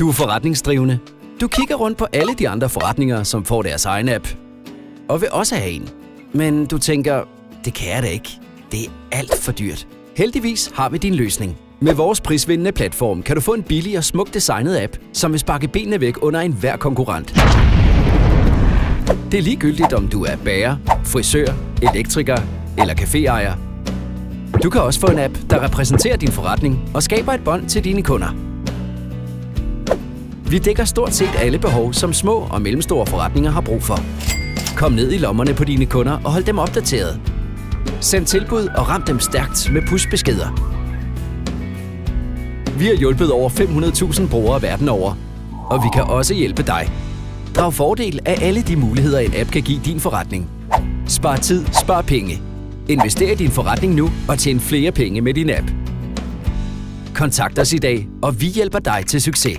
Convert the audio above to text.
Du er forretningsdrivende. Du kigger rundt på alle de andre forretninger, som får deres egen app, og vil også have en. Men du tænker, det kan jeg da ikke. Det er alt for dyrt. Heldigvis har vi din løsning. Med vores prisvindende platform kan du få en billig og smukt designet app, som vil sparke benene væk under enhver konkurrent. Det er ligegyldigt, om du er bager, frisør, elektriker eller caféejer. Du kan også få en app, der repræsenterer din forretning og skaber et bånd til dine kunder. Vi dækker stort set alle behov, som små og mellemstore forretninger har brug for. Kom ned i lommerne på dine kunder og hold dem opdateret. Send tilbud og ram dem stærkt med pushbeskeder. Vi har hjulpet over 500.000 brugere verden over, og vi kan også hjælpe dig. Drag fordel af alle de muligheder, en app kan give din forretning. Spar tid, spar penge. Invester i din forretning nu og tjen flere penge med din app. Kontakt os i dag, og vi hjælper dig til succes.